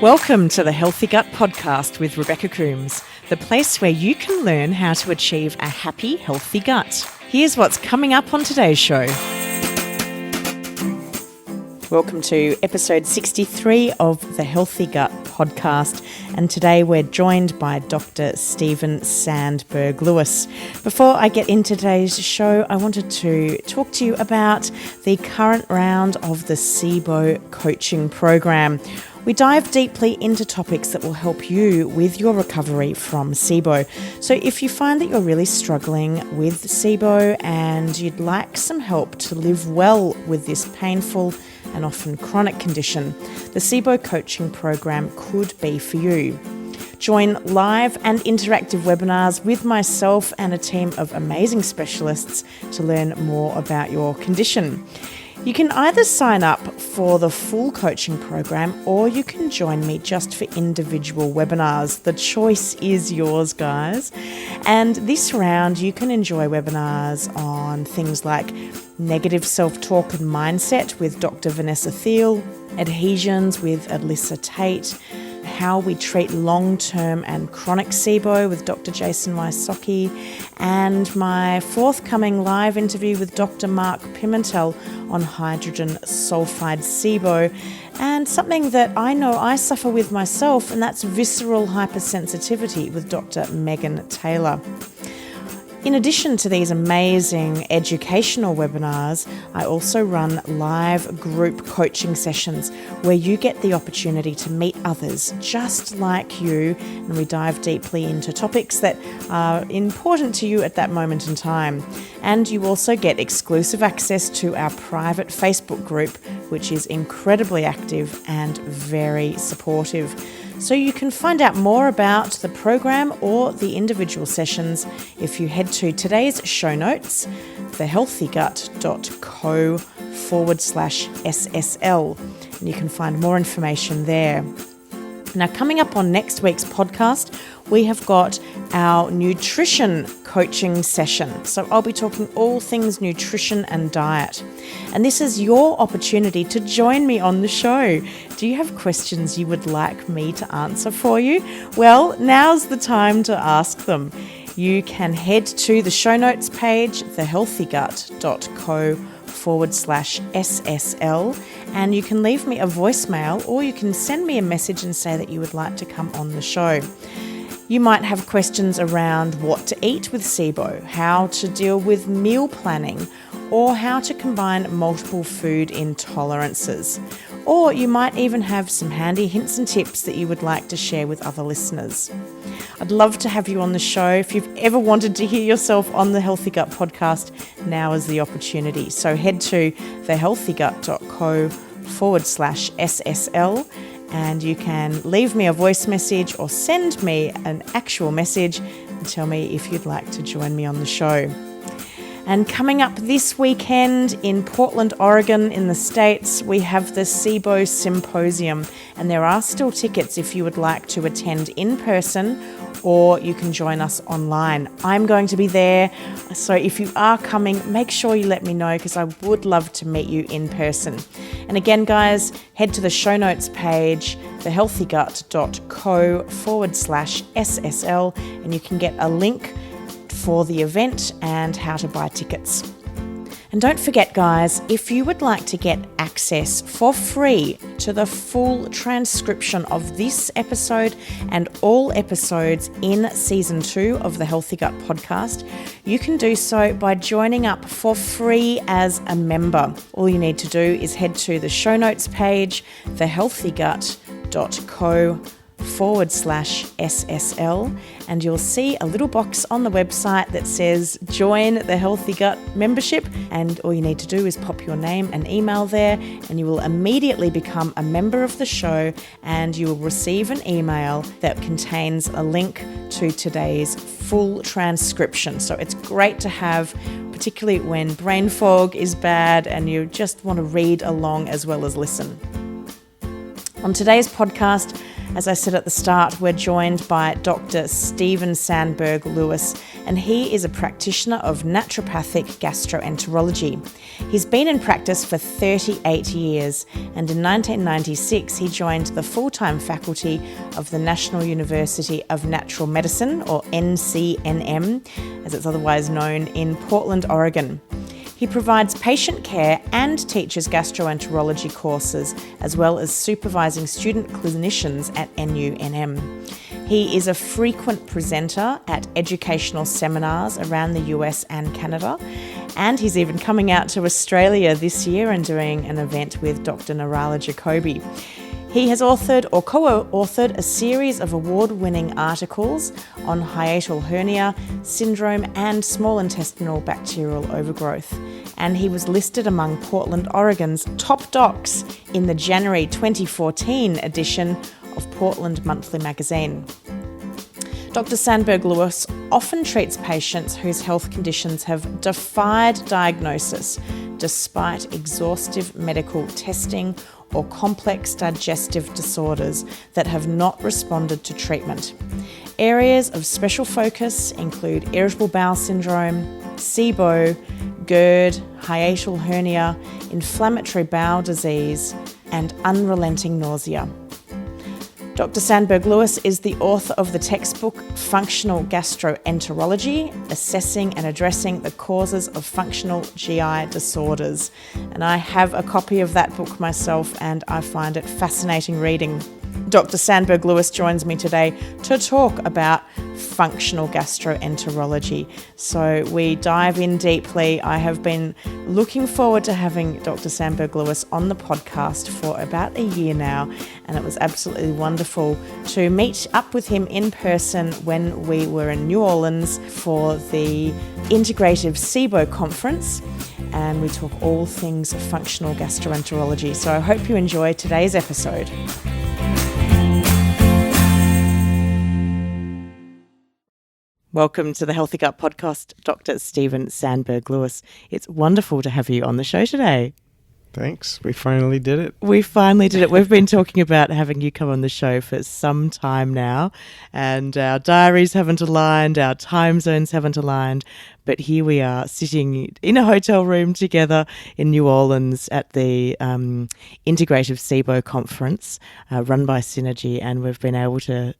Welcome to the Healthy Gut Podcast with Rebecca Coombs, the place where you can learn how to achieve a happy, healthy gut. Here's what's coming up on today's show. Welcome to episode 63 of the Healthy Gut Podcast, and today we're joined by Dr. Stephen Sandberg Lewis. Before I get into today's show, I wanted to talk to you about the current round of the SIBO coaching program. We dive deeply into topics that will help you with your recovery from SIBO. So if you find that you're really struggling with SIBO and you'd like some help to live well with this painful and often chronic condition, the SIBO coaching program could be for you. Join live and interactive webinars with myself and a team of amazing specialists to learn more about your condition. You can either sign up for the full coaching program or you can join me just for individual webinars. The choice is yours, guys. And this round, you can enjoy webinars on things like negative self-talk and mindset with Dr. Vanessa Thiel, adhesions with Alyssa Tate, how we treat long-term and chronic SIBO with Dr. Jason Wysocki, and my forthcoming live interview with Dr. Mark Pimentel on hydrogen sulfide SIBO, and something that I know I suffer with myself, and that's visceral hypersensitivity with Dr. Megan Taylor. In addition to these amazing educational webinars, I also run live group coaching sessions where you get the opportunity to meet others just like you, and we dive deeply into topics that are important to you at that moment in time. And you also get exclusive access to our private Facebook group, which is incredibly active and very supportive. So you can find out more about the program or the individual sessions if you head to today's show notes, thehealthygut.co/SSL, and you can find more information there. Now, coming up on next week's podcast, we have got our nutrition coaching session. So I'll be talking all things nutrition and diet. And this is your opportunity to join me on the show. Do you have questions you would like me to answer for you? Well, now's the time to ask them. You can head to the show notes page, thehealthygut.co/SSL, and you can leave me a voicemail or you can send me a message and say that you would like to come on the show. You might have questions around what to eat with SIBO, how to deal with meal planning, or how to combine multiple food intolerances. Or you might even have some handy hints and tips that you would like to share with other listeners. I'd love to have you on the show. If you've ever wanted to hear yourself on the Healthy Gut Podcast, now is the opportunity. So head to thehealthygut.co/SSL and you can leave me a voice message or send me an actual message and tell me if you'd like to join me on the show. And coming up this weekend in Portland, Oregon in the States, we have the SIBO Symposium, and there are still tickets if you would like to attend in person, or you can join us online. I'm going to be there, so if you are coming, make sure you let me know because I would love to meet you in person. And again, guys, head to the show notes page, thehealthygut.co/SSL, and you can get a link for the event and how to buy tickets. And don't forget, guys, if you would like to get access for free to the full transcription of this episode and all episodes in Season 2 of the Healthy Gut Podcast, you can do so by joining up for free as a member. All you need to do is head to the show notes page, thehealthygut.co/SSL, and you'll see a little box on the website that says join the Healthy Gut membership, and all you need to do is pop your name and email there and you will immediately become a member of the show, and you will receive an email that contains a link to today's full transcription. So it's great to have, particularly when brain fog is bad and you just want to read along as well as listen. On today's podcast, As I said at the start, we're joined by Dr. Stephen Sandberg Lewis, and he is a practitioner of naturopathic gastroenterology. He's been in practice for 38 years, and in 1996 he joined the full-time faculty of the National University of Natural Medicine, or NCNM, as it's otherwise known, in Portland, Oregon. He provides patient care and teaches gastroenterology courses, as well as supervising student clinicians at NUNM. He is a frequent presenter at educational seminars around the US and Canada, and he's even coming out to Australia this year and doing an event with Dr. Narala Jacoby. He has authored or co-authored a series of award-winning articles on hiatal hernia syndrome and small intestinal bacterial overgrowth. And he was listed among Portland, Oregon's top docs in the January 2014 edition of Portland Monthly Magazine. Dr. Sandberg Lewis often treats patients whose health conditions have defied diagnosis despite exhaustive medical testing or complex digestive disorders that have not responded to treatment. Areas of special focus include irritable bowel syndrome, SIBO, GERD, hiatal hernia, inflammatory bowel disease, and unrelenting nausea. Dr. Sandberg Lewis is the author of the textbook Functional Gastroenterology, Assessing and Addressing the Causes of Functional GI Disorders. And I have a copy of that book myself, and I find it fascinating reading. Dr. Sandberg Lewis joins me today to talk about functional gastroenterology. So we dive in deeply. I have been looking forward to having Dr. Sandberg Lewis on the podcast for about a year now, and it was absolutely wonderful to meet up with him in person when we were in New Orleans for the Integrative SIBO conference, and we talk all things functional gastroenterology. So I hope you enjoy today's episode. Welcome to the Healthy Gut Podcast, Dr. Stephen Sandberg Lewis. It's wonderful to have you on the show today. Thanks. We finally did it. We've been talking about having you come on the show for some time now, and our diaries haven't aligned, our time zones haven't aligned, but here we are sitting in a hotel room together in New Orleans at the Integrative SIBO conference run by Synergy, and we've been able to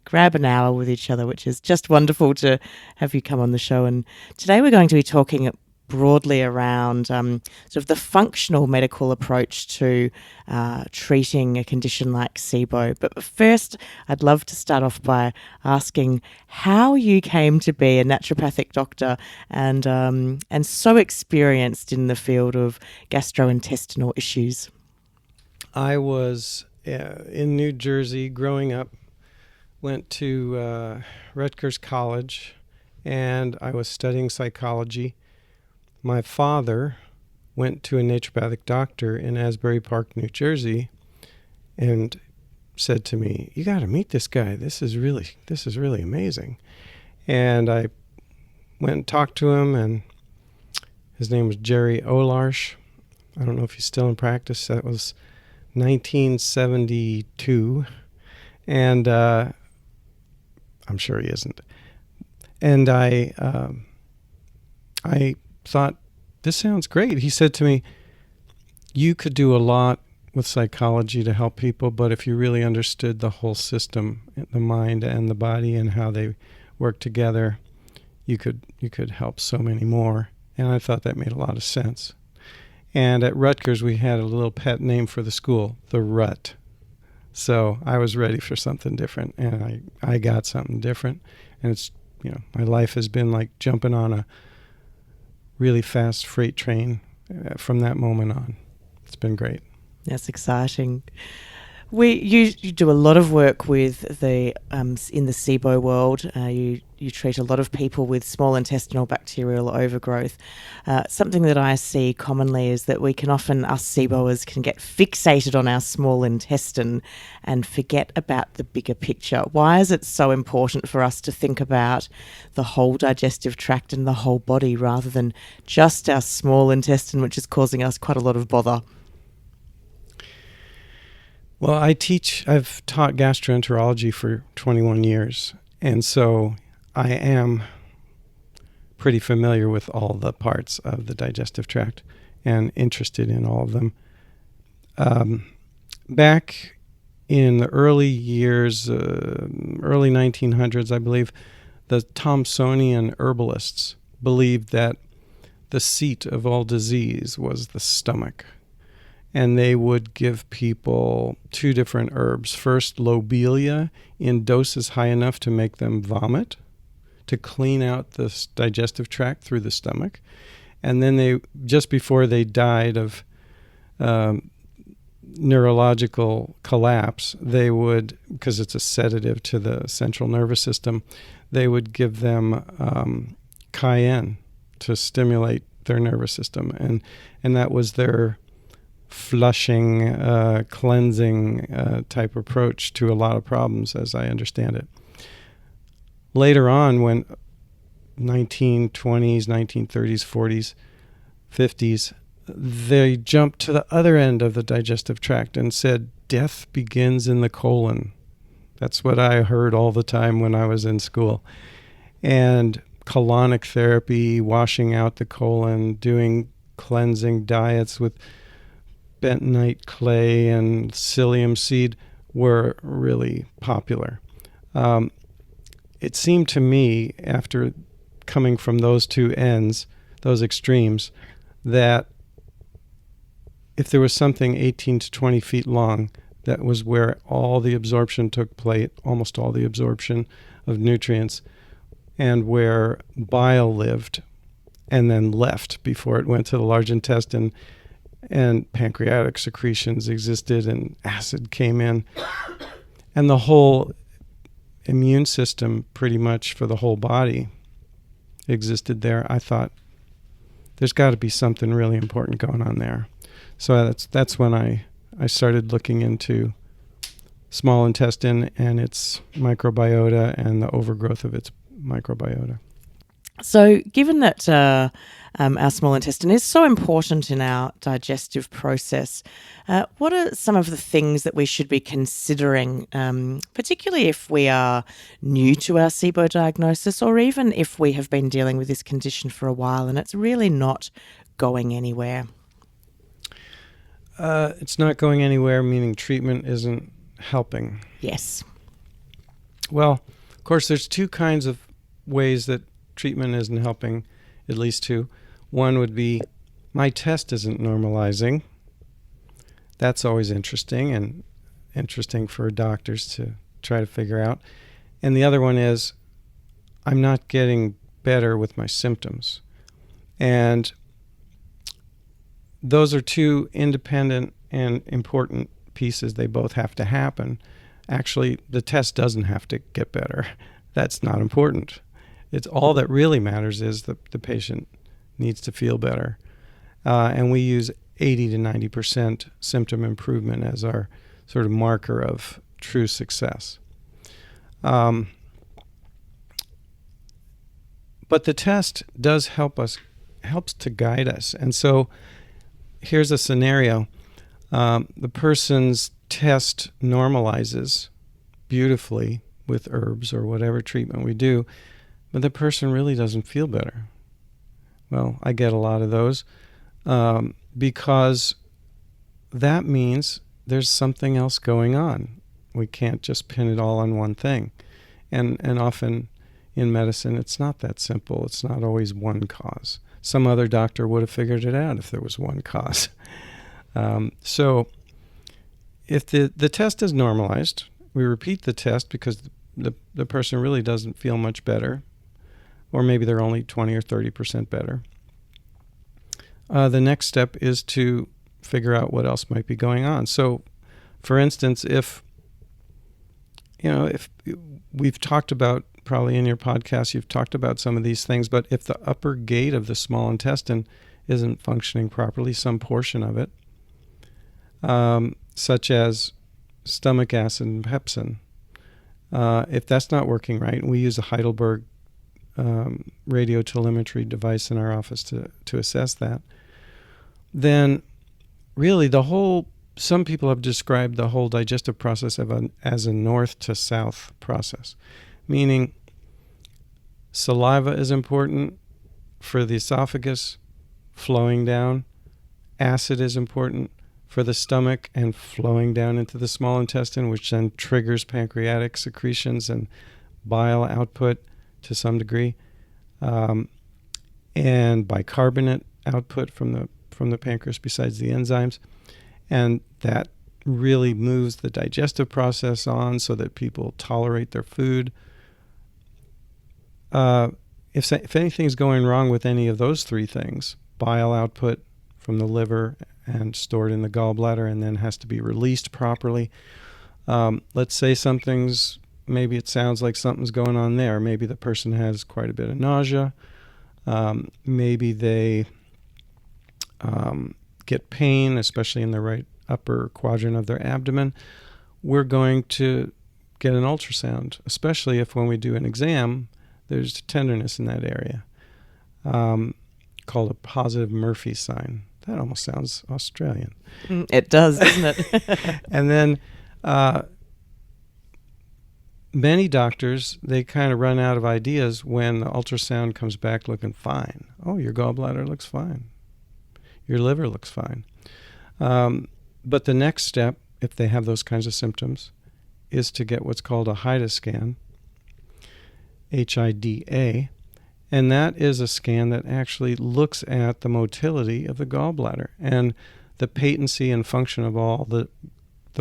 grab an hour with each other, which is just wonderful to have you come on the show. And today we're going to be talking broadly around sort of the functional medical approach to treating a condition like SIBO. But first, I'd love to start off by asking how you came to be a naturopathic doctor and so experienced in the field of gastrointestinal issues. I was in New Jersey growing up, went to Rutgers College, and I was studying psychology. My father went to a naturopathic doctor in Asbury Park, New Jersey, and said to me, "You got to meet this guy. This is really amazing." And I went and talked to him, and his name was Jerry Olarsh. I don't know if he's still in practice. That was 1972, and I'm sure he isn't. And I thought, this sounds great. He said to me, "You could do a lot with psychology to help people, but if you really understood the whole system, the mind and the body and how they work together, you could help so many more." And I thought that made a lot of sense. And at Rutgers, we had a little pet name for the school, the Rut. So I was ready for something different, and I got something different. And it's, my life has been like jumping on a really fast freight train from that moment on. It's been great. That's exciting. You do a lot of work with the in the SIBO world. You treat a lot of people with small intestinal bacterial overgrowth. Something that I see commonly is that we can often, us SIBOers, can get fixated on our small intestine and forget about the bigger picture. Why is it so important for us to think about the whole digestive tract and the whole body rather than just our small intestine, which is causing us quite a lot of bother? Well, I've taught gastroenterology for 21 years, and so I am pretty familiar with all the parts of the digestive tract and interested in all of them. Back in the early years, early 1900s, I believe, the Thomsonian herbalists believed that the seat of all disease was the stomach. And they would give people two different herbs. First, lobelia in doses high enough to make them vomit, to clean out the digestive tract through the stomach. And then they, just before they died of neurological collapse, they would, because it's a sedative to the central nervous system, they would give them cayenne to stimulate their nervous system. And that was their flushing, cleansing type approach to a lot of problems, as I understand it. Later on, when 1920s, 1930s, 40s, 50s, they jumped to the other end of the digestive tract and said, death begins in the colon. That's what I heard all the time when I was in school. And colonic therapy, washing out the colon, doing cleansing diets with bentonite clay and psyllium seed were really popular. It seemed to me, after coming from those two ends, those extremes, that if there was something 18 to 20 feet long, that was where all the absorption took place, almost all the absorption of nutrients, and where bile lived and then left before it went to the large intestine, and pancreatic secretions existed and acid came in. And the whole immune system, pretty much for the whole body, existed there. I thought, there's got to be something really important going on there. So that's when I started looking into small intestine and its microbiota and the overgrowth of its microbiota. So given that our small intestine is so important in our digestive process, what are some of the things that we should be considering, particularly if we are new to our SIBO diagnosis, or even if we have been dealing with this condition for a while and it's really not going anywhere? It's not going anywhere, meaning treatment isn't helping. Yes. Well, of course, there's two kinds of ways that treatment isn't helping, at least two. One would be, my test isn't normalizing. That's always interesting, and interesting for doctors to try to figure out. And the other one is, I'm not getting better with my symptoms. And those are two independent and important pieces. They both have to happen. Actually, the test doesn't have to get better. That's not important. It's all that really matters is the patient needs to feel better. And we use 80 to 90% symptom improvement as our sort of marker of true success. But the test does helps to guide us. And so here's a scenario. The person's test normalizes beautifully with herbs or whatever treatment we do, but the person really doesn't feel better. Well, I get a lot of those because that means there's something else going on. We can't just pin it all on one thing. And often in medicine, it's not that simple. It's not always one cause. Some other doctor would have figured it out if there was one cause. So if the test is normalized, we repeat the test because the person really doesn't feel much better, or maybe they're only 20 or 30% better. The next step is to figure out what else might be going on. So, for instance, if we've talked about, probably in your podcast, you've talked about some of these things, but if the upper gate of the small intestine isn't functioning properly, some portion of it, such as stomach acid and pepsin, if that's not working right, and we use a Heidelberg radiotelemetry device in our office to assess that, then really the whole some people have described the whole digestive process as a north to south process, meaning saliva is important for the esophagus flowing down. Acid is important for the stomach and flowing down into the small intestine, which then triggers pancreatic secretions and bile output to some degree, and bicarbonate output from the pancreas besides the enzymes. And that really moves the digestive process on so that people tolerate their food. If anything's going wrong with any of those three things, bile output from the liver and stored in the gallbladder and then has to be released properly. Let's say maybe it sounds like something's going on there. Maybe the person has quite a bit of nausea. Maybe they get pain, especially in the right upper quadrant of their abdomen. We're going to get an ultrasound, especially if when we do an exam, there's tenderness in that area, called a positive Murphy sign. That almost sounds Australian. It does, doesn't it? And then many doctors, they kind of run out of ideas when the ultrasound comes back looking fine. Oh, your gallbladder looks fine. Your liver looks fine. But the next step, if they have those kinds of symptoms, is to get what's called a Hida Scan, Hida, and that is a scan that actually looks at the motility of the gallbladder and the patency and function of all the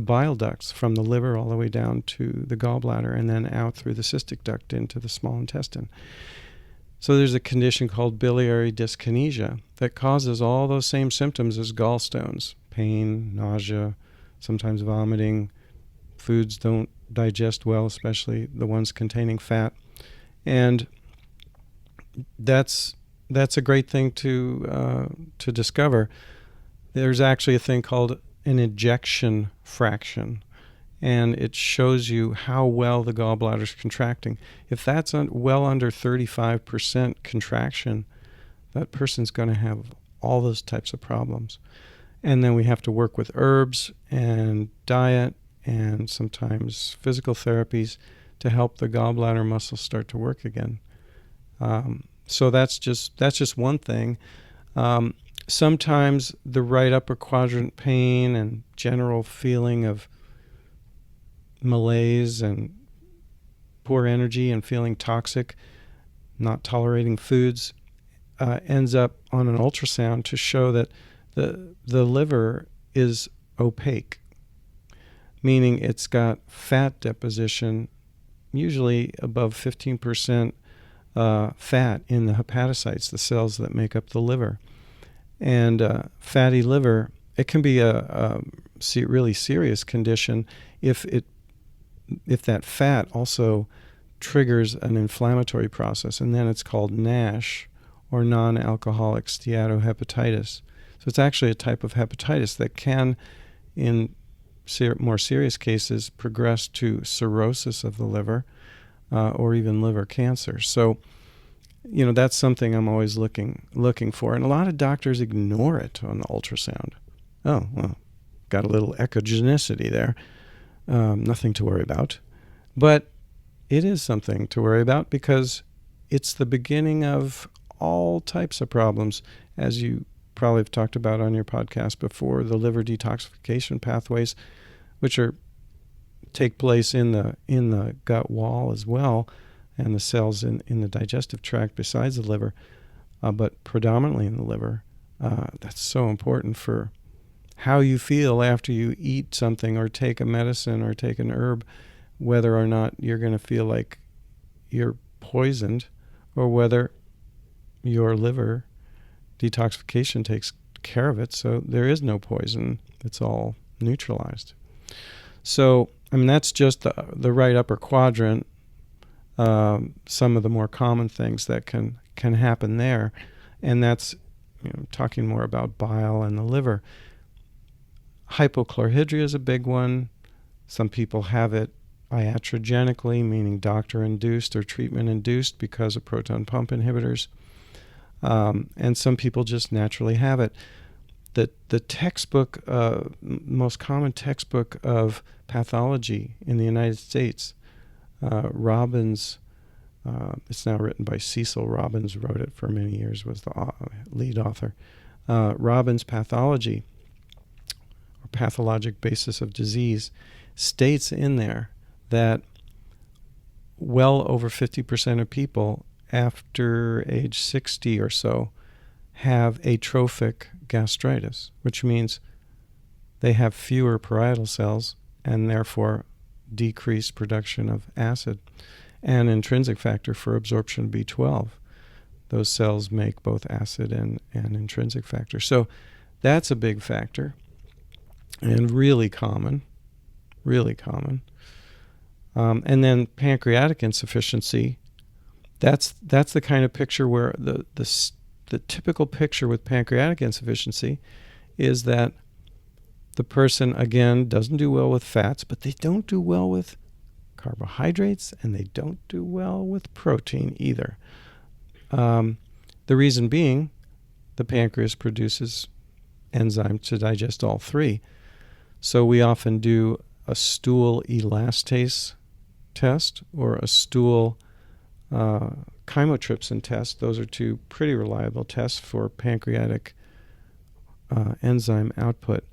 bile ducts from the liver all the way down to the gallbladder and then out through the cystic duct into the small intestine. So there's a condition called biliary dyskinesia that causes all those same symptoms as gallstones: pain, nausea, sometimes vomiting. Foods don't digest well, especially the ones containing fat. And that's a great thing to discover. There's actually a thing called an ejection fraction, and it shows you how well the gallbladder is contracting. If that's well under 35% contraction, that person's going to have all those types of problems. And then we have to work with herbs and diet and sometimes physical therapies to help the gallbladder muscles start to work again. So that's just one thing. Sometimes the right upper quadrant pain and general feeling of malaise and poor energy and feeling toxic, not tolerating foods, ends up on an ultrasound to show that the liver is opaque, meaning it's got fat deposition, usually above 15% fat in the hepatocytes, the cells that make up the liver. And fatty liver, it can be a really serious condition if that fat also triggers an inflammatory process, and then it's called NASH, or non-alcoholic steatohepatitis. So it's actually a type of hepatitis that can, in more serious cases, progress to cirrhosis of the liver, or even liver cancer. So, that's something I'm always looking for. And a lot of doctors ignore it on the ultrasound. Oh, well, got a little echogenicity there. Nothing to worry about. But it is something to worry about because it's the beginning of all types of problems, as you probably have talked about on your podcast before, the liver detoxification pathways, which take place in the gut wall as well, and the cells in the digestive tract besides the liver, but predominantly in the liver. That's so important for how you feel after you eat something or take a medicine or take an herb, whether or not you're going to feel like you're poisoned or whether your liver detoxification takes care of it, so there is no poison. It's all neutralized. So, that's just the right upper quadrant. Some of the more common things that can happen there, and that's talking more about bile and the liver. Hypochlorhydria is a big one. Some people have it iatrogenically, meaning doctor-induced or treatment-induced because of proton pump inhibitors. And some people just naturally have it. the textbook, most common textbook of pathology in the United States, Robbins, it's now written by Cecil Robbins, wrote it for many years, was the lead author. Robbins' Pathology, or Pathologic Basis of Disease, states in there that well over 50% of people after age 60 or so have atrophic gastritis, which means they have fewer parietal cells and therefore decreased production of acid and intrinsic factor for absorption of B12. Those cells make both acid and intrinsic factor. So that's a big factor and really common. And then pancreatic insufficiency, that's the kind of picture where the typical picture with pancreatic insufficiency is that the person, again, doesn't do well with fats, but they don't do well with carbohydrates, and they don't do well with protein either. The reason being, the pancreas produces enzymes to digest all three. So we often do a stool elastase test or a stool chymotrypsin test. Those are two pretty reliable tests for pancreatic enzyme output.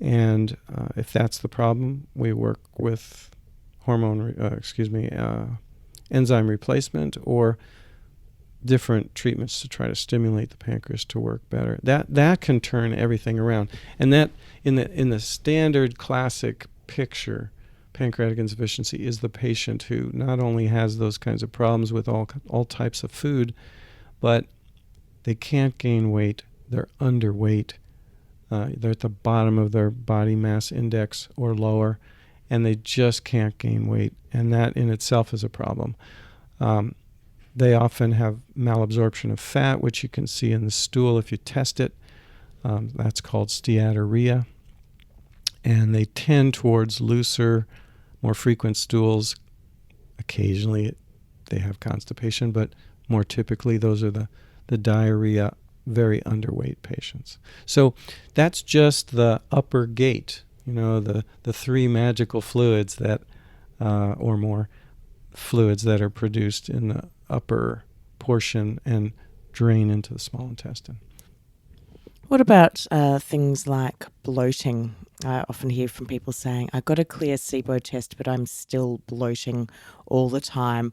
And if that's the problem, we work with enzyme replacement or different treatments to try to stimulate the pancreas to work better. That can turn everything around. And that in the standard classic picture, pancreatic insufficiency is the patient who not only has those kinds of problems with all types of food, but they can't gain weight, they're underweight, they're at the bottom of their body mass index or lower, and they just can't gain weight, and that in itself is a problem. They often have malabsorption of fat, which you can see in the stool if you test it. That's called steatorrhea. And they tend towards looser, more frequent stools. Occasionally they have constipation, but more typically those are the diarrhea, very underweight patients. So that's just the upper gate, the three magical fluids that, or more fluids that are produced in the upper portion and drain into the small intestine. What about things like bloating? I often hear from people saying, I got a clear SIBO test, but I'm still bloating all the time.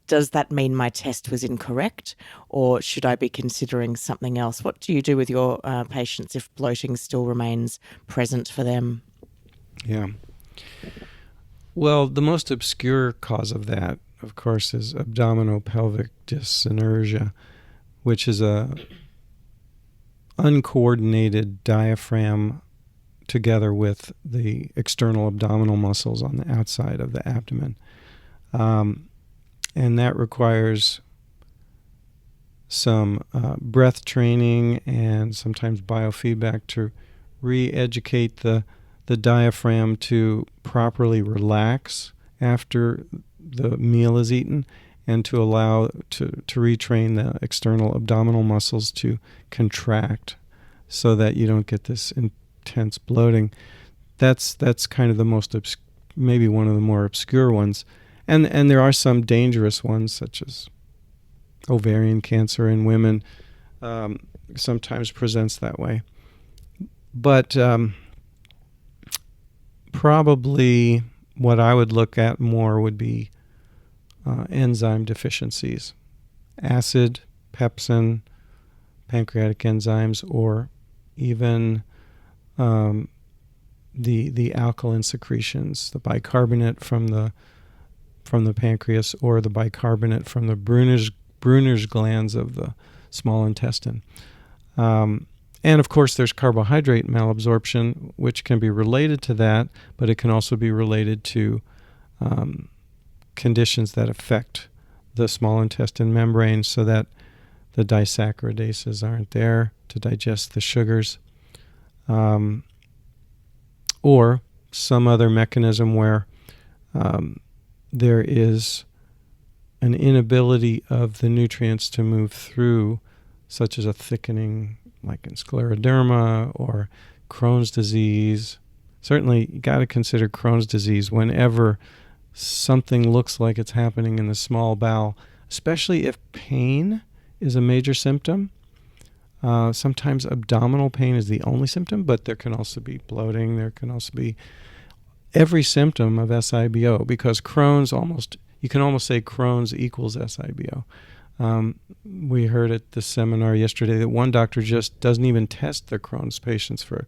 Does that mean my test was incorrect, or should I be considering something else? What do you do with your patients if bloating still remains present for them? Yeah. Well, the most obscure cause of that, of course, is Abdominopelvic Dysenergia, which is a uncoordinated diaphragm together with the external abdominal muscles on the outside of the abdomen. And that requires some breath training and sometimes biofeedback to re-educate the diaphragm to properly relax after the meal is eaten, and to allow to retrain the external abdominal muscles to contract so that you don't get this intense bloating. That's kind of the most maybe one of the more obscure ones, and there are some dangerous ones such as ovarian cancer in women. Sometimes presents that way, but probably what I would look at more would be enzyme deficiencies, acid, pepsin, pancreatic enzymes, or even the alkaline secretions, the bicarbonate from the pancreas or the bicarbonate from the Brunner's glands of the small intestine. And of course, there's carbohydrate malabsorption, which can be related to that, but it can also be related to conditions that affect the small intestine membrane so that the disaccharidases aren't there to digest the sugars, or some other mechanism where there is an inability of the nutrients to move through, such as a thickening like in scleroderma or Crohn's disease. Certainly, you got to consider Crohn's disease whenever something looks like it's happening in the small bowel, especially if pain is a major symptom. Sometimes abdominal pain is the only symptom, but there can also be bloating. There can also be every symptom of SIBO, because you can almost say Crohn's equals SIBO. We heard at the seminar yesterday that one doctor just doesn't even test their Crohn's patients for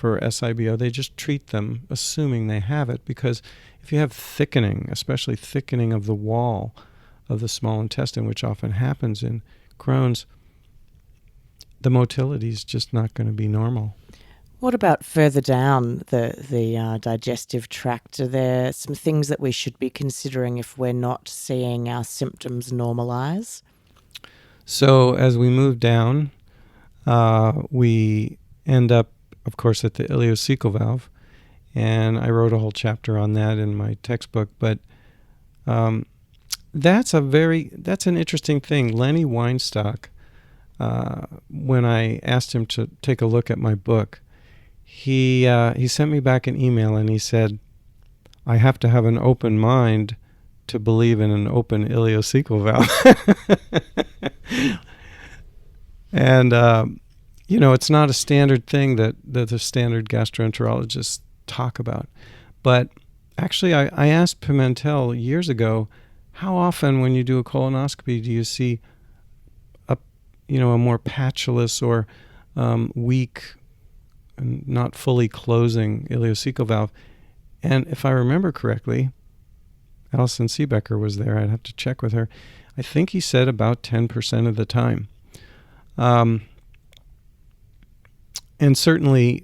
SIBO. They just treat them assuming they have it, because if you have thickening, especially thickening of the wall of the small intestine, which often happens in Crohn's, the motility is just not going to be normal. What about further down the digestive tract? Are there some things that we should be considering if we're not seeing our symptoms normalize? So as we move down, we end up, of course, at the ileocecal valve, and I wrote a whole chapter on that in my textbook. But that's an interesting thing. Lenny Weinstock, when I asked him to take a look at my book, he sent me back an email and he said, I have to have an open mind to believe in an open ileocecal valve. And, it's not a standard thing that the standard gastroenterologists talk about. But actually, I asked Pimentel years ago, how often when you do a colonoscopy do you see a more patulous or weak and not fully closing ileocecal valve? And if I remember correctly, Alison Seebecker was there. I'd have to check with her. I think he said about 10% of the time. And certainly,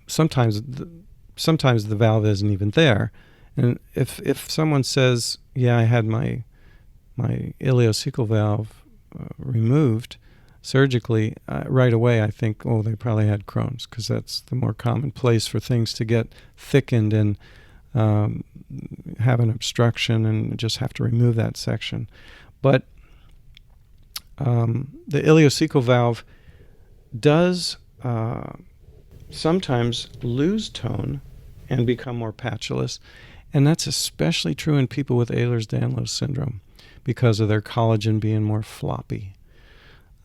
sometimes the valve isn't even there. And if someone says, yeah, I had my ileocecal valve removed surgically, right away I think, oh, they probably had Crohn's, because that's the more common place for things to get thickened and have an obstruction and just have to remove that section. But the ileocecal valve does sometimes lose tone and become more patulous, and that's especially true in people with Ehlers-Danlos Syndrome because of their collagen being more floppy.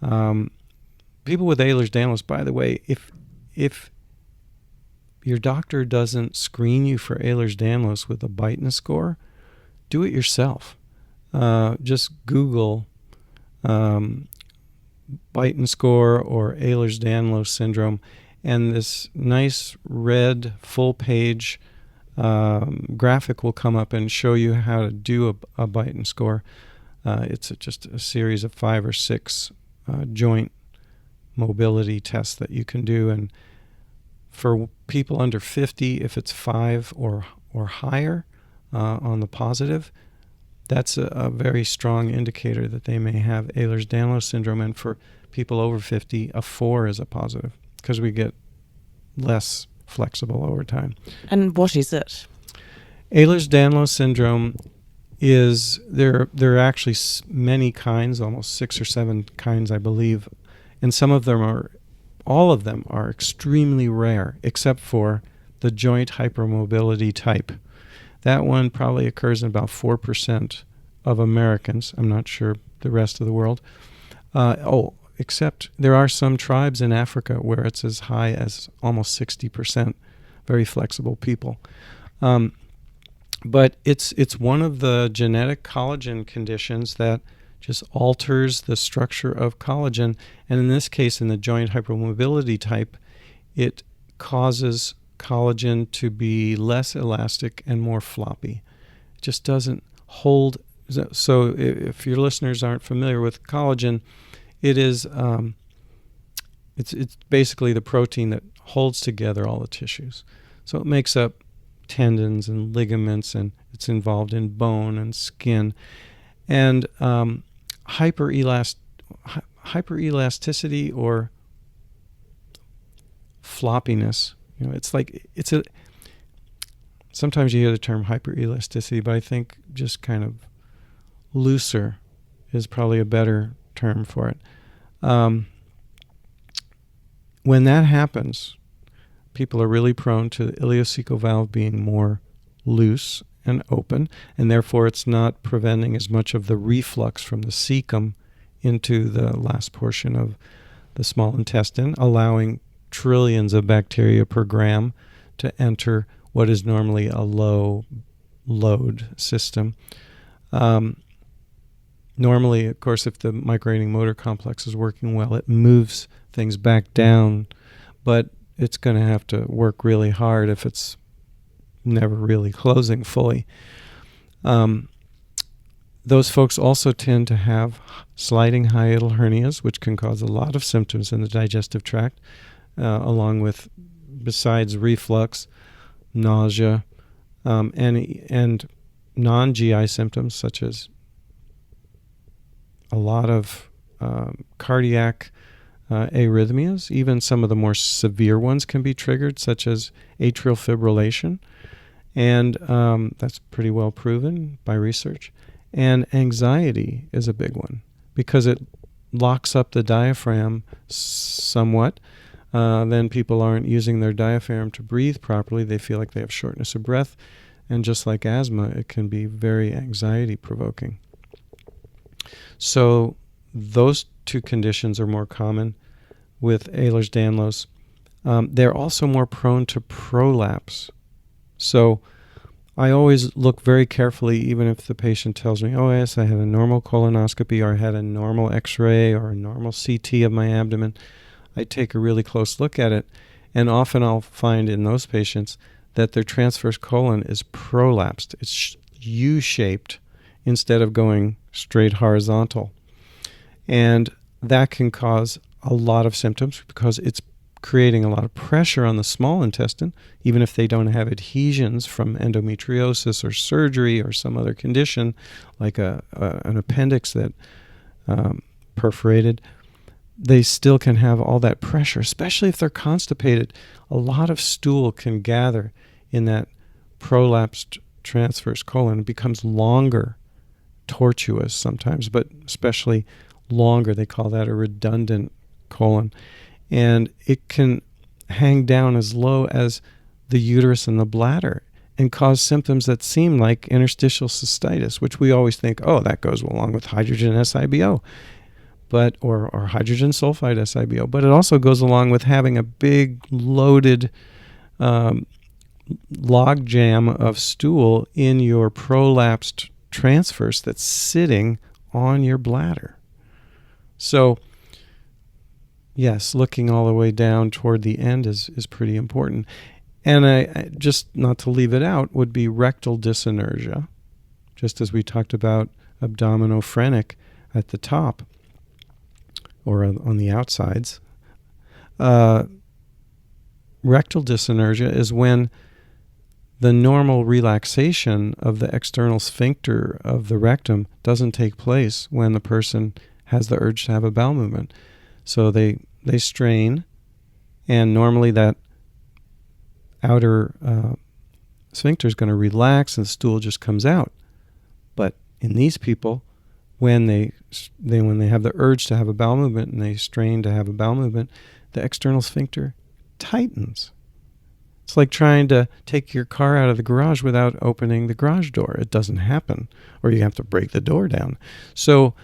People with Ehlers-Danlos, by the way, if your doctor doesn't screen you for Ehlers-Danlos with a Beighton score, do it yourself. Just Google Beighton score or Ehlers-Danlos syndrome, and this nice red full-page graphic will come up and show you how to do a Beighton score. It's just a series of 5 or 6 joint mobility tests that you can do, and for people under 50, if it's 5 or higher on the positive, that's a very strong indicator that they may have Ehlers-Danlos syndrome. And for people over 50, a 4 is a positive, because we get less flexible over time. And what is it? Ehlers-Danlos syndrome is, there are actually many kinds, almost 6 or 7 kinds, I believe, and all of them are extremely rare, except for the joint hypermobility type. That one probably occurs in about 4% of Americans. I'm not sure the rest of the world. Except there are some tribes in Africa where it's as high as almost 60%, very flexible people. But it's one of the genetic collagen conditions that just alters the structure of collagen. And in this case, in the joint hypermobility type, it causes collagen to be less elastic and more floppy. It just doesn't hold. So if your listeners aren't familiar with collagen, it is it's basically the protein that holds together all the tissues. So it makes up tendons and ligaments, and it's involved in bone and skin. And hyperelasticity or floppiness, sometimes you hear the term hyperelasticity, but I think just kind of looser is probably a better term for it. when that happens, people are really prone to the ileocecal valve being more loose and open, and therefore it's not preventing as much of the reflux from the cecum into the last portion of the small intestine, allowing trillions of bacteria per gram to enter what is normally a low load system. Normally, of course, if the microating motor complex is working well, it moves things back down, but it's going to have to work really hard if it's never really closing fully. Those folks also tend to have sliding hiatal hernias, which can cause a lot of symptoms in the digestive tract, along with, besides reflux, nausea, and non-GI symptoms such as a lot of cardiac arrhythmias. Even some of the more severe ones can be triggered, such as atrial fibrillation, and that's pretty well proven by research. And anxiety is a big one because it locks up the diaphragm somewhat. Then people aren't using their diaphragm to breathe properly. They feel like they have shortness of breath. And just like asthma, it can be very anxiety provoking. So those two conditions are more common with Ehlers-Danlos. They're also more prone to prolapse. So I always look very carefully, even if the patient tells me, oh yes, I had a normal colonoscopy, or I had a normal x-ray or a normal CT of my abdomen. I take a really close look at it, and often I'll find in those patients that their transverse colon is prolapsed. It's U-shaped instead of going straight horizontal. And that can cause a lot of symptoms because it's creating a lot of pressure on the small intestine, even if they don't have adhesions from endometriosis or surgery or some other condition like an appendix that perforated. They still can have all that pressure, especially if they're constipated. A lot of stool can gather in that prolapsed transverse colon. It becomes longer, tortuous sometimes, but especially longer. They call that a redundant colon. And it can hang down as low as the uterus and the bladder and cause symptoms that seem like interstitial cystitis, which we always think, oh, that goes along with hydrogen SIBO, or hydrogen sulfide SIBO. But it also goes along with having a big loaded log jam of stool in your prolapsed transverse that's sitting on your bladder. So yes, looking all the way down toward the end is pretty important. And I just not to leave it out would be rectal disinergia, just as we talked about abdominophrenic at the top or on the outsides. Rectal disinergia is when the normal relaxation of the external sphincter of the rectum doesn't take place when the person has the urge to have a bowel movement. So they strain, and normally that outer sphincter is going to relax and the stool just comes out. But in these people, when they have the urge to have a bowel movement and they strain to have a bowel movement, the external sphincter tightens. It's like trying to take your car out of the garage without opening the garage door. It doesn't happen, or you have to break the door down. So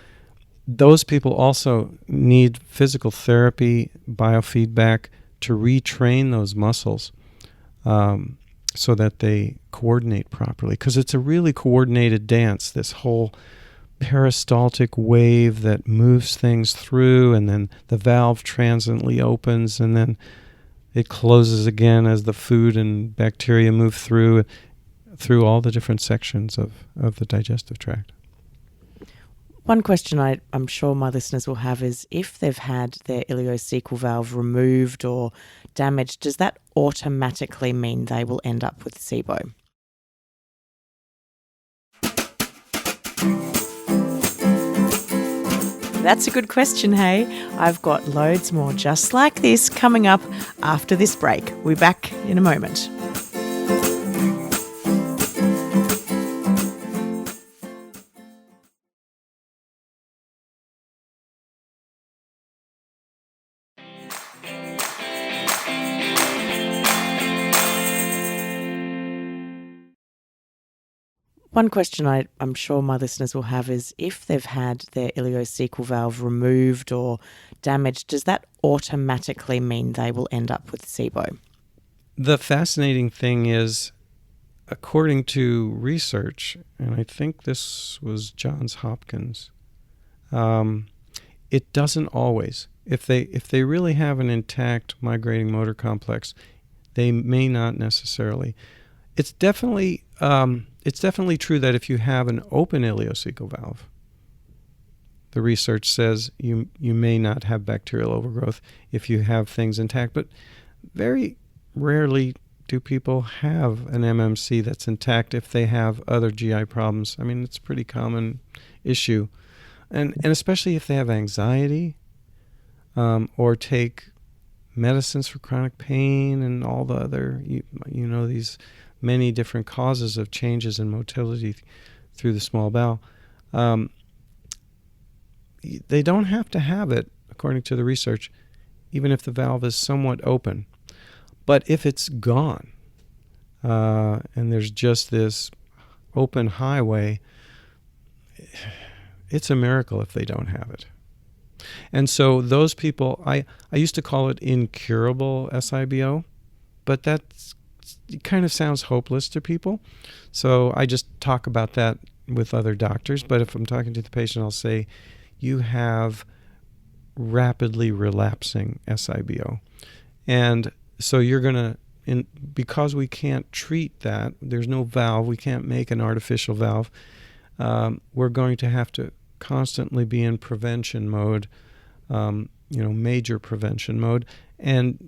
those people also need physical therapy, biofeedback to retrain those muscles so that they coordinate properly. Because it's a really coordinated dance, this whole peristaltic wave that moves things through, and then the valve transiently opens, and then it closes again as the food and bacteria move through all the different sections of the digestive tract. One question I'm sure my listeners will have is, if they've had their ileocecal valve removed or damaged, does that automatically mean they will end up with SIBO? That's a good question, hey? I've got loads more just like this coming up after this break. We'll be back in a moment. One question I'm sure my listeners will have is, if they've had their ileocecal valve removed or damaged, does that automatically mean they will end up with SIBO? The fascinating thing is, according to research, and I think this was Johns Hopkins, it doesn't always. If they really have an intact migrating motor complex, they may not necessarily. It's definitely true that if you have an open ileocecal valve, the research says you may not have bacterial overgrowth if you have things intact. But very rarely do people have an MMC that's intact if they have other GI problems. I mean, it's a pretty common issue. And especially if they have anxiety, or take medicines for chronic pain and all the other, these many different causes of changes in motility through the small bowel. They don't have to have it, according to the research, even if the valve is somewhat open. But if it's gone, and there's just this open highway, it's a miracle if they don't have it. And so those people, I used to call it incurable SIBO, but it kind of sounds hopeless to people. So I just talk about that with other doctors. But if I'm talking to the patient, I'll say, you have rapidly relapsing SIBO. And so you're going to, because we can't treat that, there's no valve, we can't make an artificial valve, we're going to have to constantly be in prevention mode, major prevention mode, and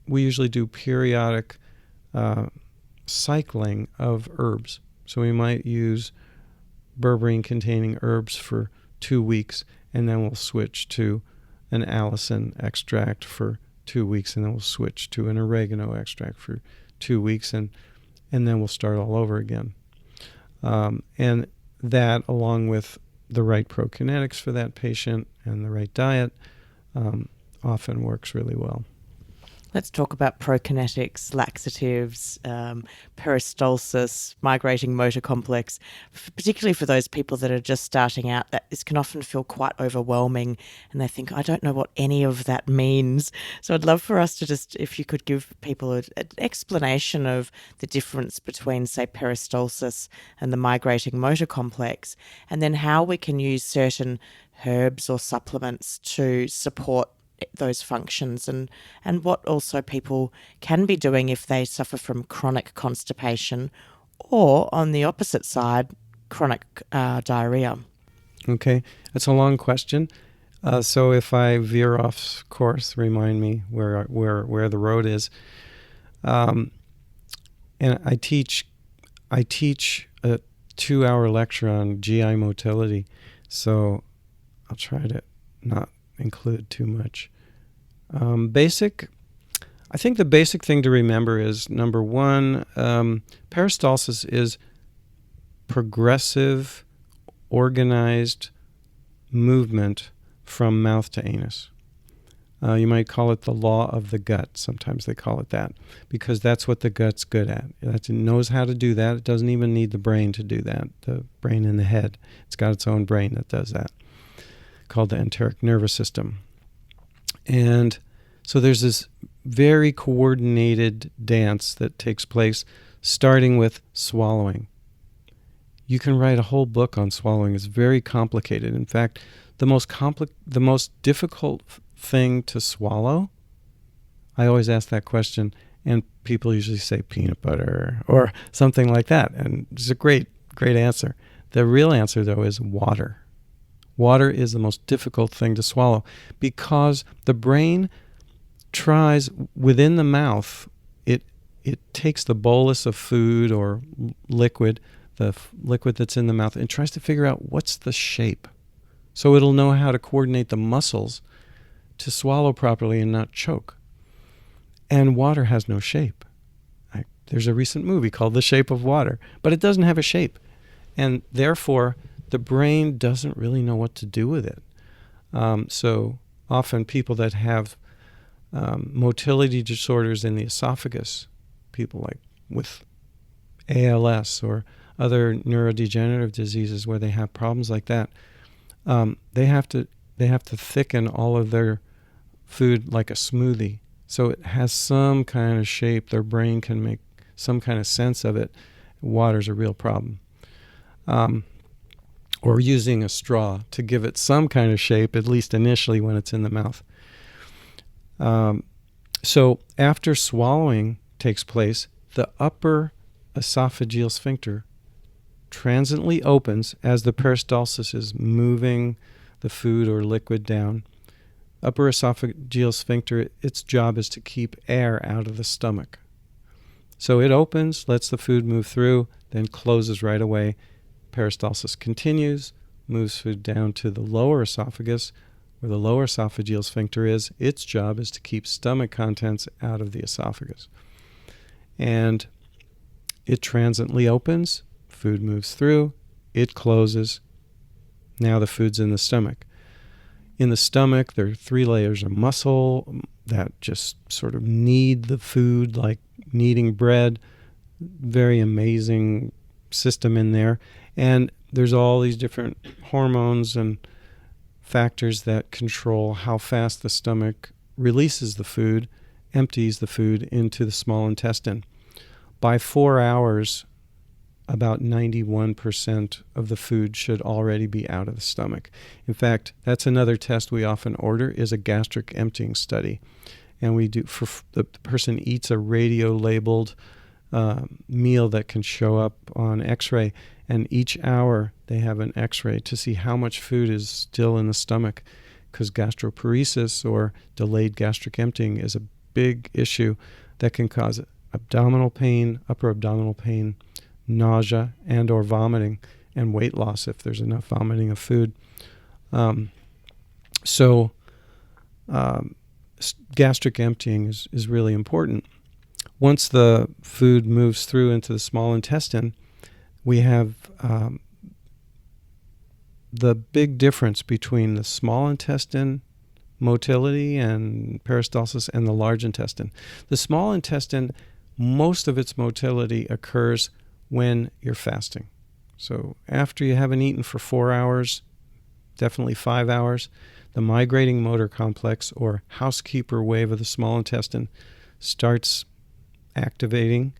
we usually do periodic cycling of herbs. So we might use berberine-containing herbs for 2 weeks, and then we'll switch to an allicin extract for 2 weeks, and then we'll switch to an oregano extract for 2 weeks, and then we'll start all over again. And that, along with the right prokinetics for that patient and the right diet, often works really well. Let's talk about prokinetics, laxatives, peristalsis, migrating motor complex, particularly for those people that are just starting out. This can often feel quite overwhelming, and they think, I don't know what any of that means. So I'd love for us to just, if you could give people an explanation of the difference between, say, peristalsis and the migrating motor complex, and then how we can use certain herbs or supplements to support those functions, and what also people can be doing if they suffer from chronic constipation or, on the opposite side, chronic diarrhea. Okay, that's a long question. So if I veer off course, remind me where the road is. And I teach a 2-hour lecture on GI motility, so I'll try to not include too much. I think the basic thing to remember is, number one, peristalsis is progressive, organized movement from mouth to anus. You might call it the law of the gut. Sometimes they call it that, because that's what the gut's good at. It knows how to do that. It doesn't even need the brain to do that, the brain in the head. It's got its own brain that does that, called the enteric nervous system. And so there's this very coordinated dance that takes place, starting with swallowing. You can write a whole book on swallowing. It's very complicated. In fact, the most difficult thing to swallow, I always ask that question, and people usually say peanut butter or something like that, and it's a great answer. The real answer, though, is water. Water is the most difficult thing to swallow, because the brain tries, within the mouth, it takes the bolus of food or liquid, the liquid that's in the mouth, and tries to figure out what's the shape. So it'll know how to coordinate the muscles to swallow properly and not choke. And water has no shape. There's a recent movie called The Shape of Water, but it doesn't have a shape. And therefore, the brain doesn't really know what to do with it. So often people that have motility disorders in the esophagus, people like with ALS or other neurodegenerative diseases where they have problems like that, they have to thicken all of their food like a smoothie, so it has some kind of shape. Their brain can make some kind of sense of it. Water's a real problem. Or using a straw to give it some kind of shape, at least initially when it's in the mouth. So after swallowing takes place, the upper esophageal sphincter transiently opens as the peristalsis is moving the food or liquid down. Upper esophageal sphincter, its job is to keep air out of the stomach. So it opens, lets the food move through, then closes right away. Peristalsis continues, moves food down to the lower esophagus, where the lower esophageal sphincter is. Its job is to keep stomach contents out of the esophagus. And it transiently opens, food moves through, it closes. Now the food's in the stomach. In the stomach, there are 3 layers of muscle that just sort of knead the food like kneading bread. Very amazing system in there. And there's all these different hormones and factors that control how fast the stomach releases the food, empties the food into the small intestine. By 4 hours, about 91% of the food should already be out of the stomach. In fact, that's another test we often order, is a gastric emptying study. And we do, for the person eats a radio-labeled meal that can show up on X-ray, and each hour they have an X-ray to see how much food is still in the stomach, because gastroparesis or delayed gastric emptying is a big issue that can cause abdominal pain, upper abdominal pain, nausea and or vomiting, and weight loss if there's enough vomiting of food. Gastric emptying is really important. Once the food moves through into the small intestine, we have the big difference between the small intestine motility and peristalsis and the large intestine. The small intestine, most of its motility occurs when you're fasting. So after you haven't eaten for 4 hours, definitely 5 hours, the migrating motor complex or housekeeper wave of the small intestine starts activating.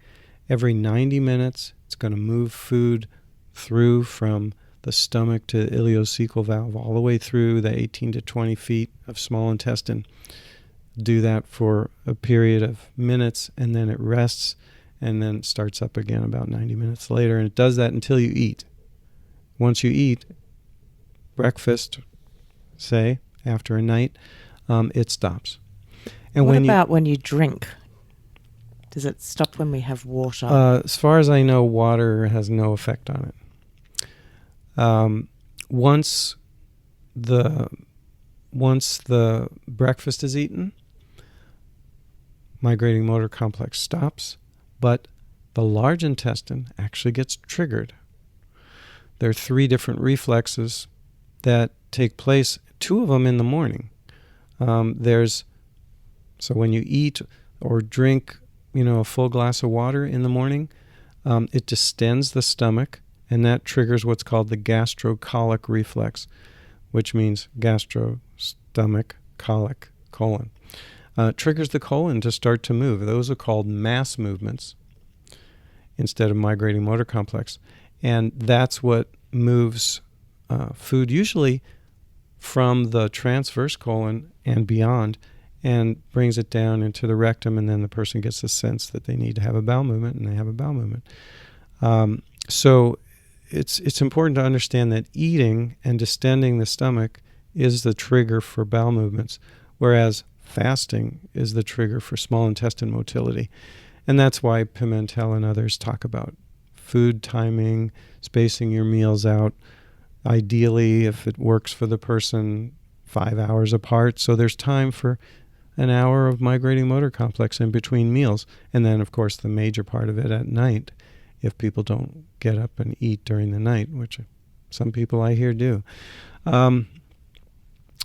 Every 90 minutes, it's going to move food through from the stomach to the ileocecal valve, all the way through the 18 to 20 feet of small intestine. Do that for a period of minutes, and then it rests, and then it starts up again about 90 minutes later. And it does that until you eat. Once you eat, breakfast, say, after a night, it stops. And what about when you drink? Does it stop when we have water? As far as I know, water has no effect on it. Once the breakfast is eaten, migrating motor complex stops, but the large intestine actually gets triggered. There are 3 different reflexes that take place, 2 of them in the morning. So when you eat or drink, a full glass of water in the morning, it distends the stomach, and that triggers what's called the gastrocolic reflex, which means gastro, stomach, colic, colon. Triggers the colon to start to move. Those are called mass movements instead of migrating motor complex. And that's what moves food usually from the transverse colon and beyond, and brings it down into the rectum, and then the person gets a sense that they need to have a bowel movement, and they have a bowel movement. So it's important to understand that eating and distending the stomach is the trigger for bowel movements, whereas fasting is the trigger for small intestine motility. And that's why Pimentel and others talk about food timing, spacing your meals out, ideally, if it works for the person, 5 hours apart. So there's time for an hour of migrating motor complex in between meals. And then, of course, the major part of it at night, if people don't get up and eat during the night, which some people I hear do.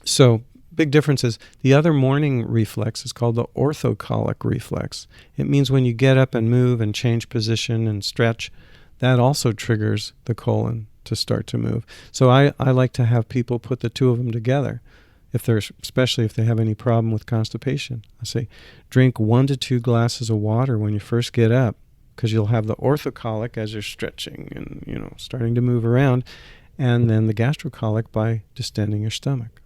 So big differences. The other morning reflex is called the orthocolic reflex. It means when you get up and move and change position and stretch, that also triggers the colon to start to move. So I like to have people put the two of them together, especially if they have any problem with constipation. I say, drink 1 to 2 glasses of water when you first get up, because you'll have the orthocolic as you're stretching and starting to move around, and then the gastrocolic by distending your stomach.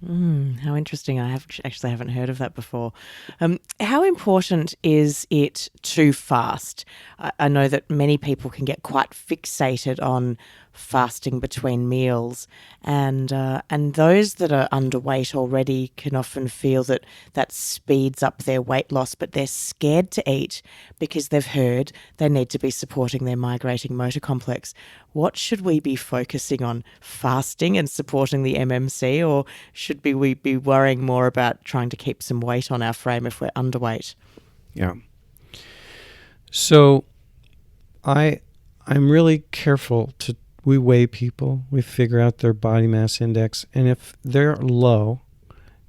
How interesting. I haven't heard of that before. How important is it to fast? I know that many people can get quite fixated on fasting between meals, and those that are underweight already can often feel that speeds up their weight loss, but they're scared to eat because they've heard they need to be supporting their migrating motor complex. What should we be focusing on? Fasting and supporting the MMC, or should we be worrying more about trying to keep some weight on our frame if we're underweight? Yeah. So I'm really careful we weigh people, we figure out their body mass index, and if they're low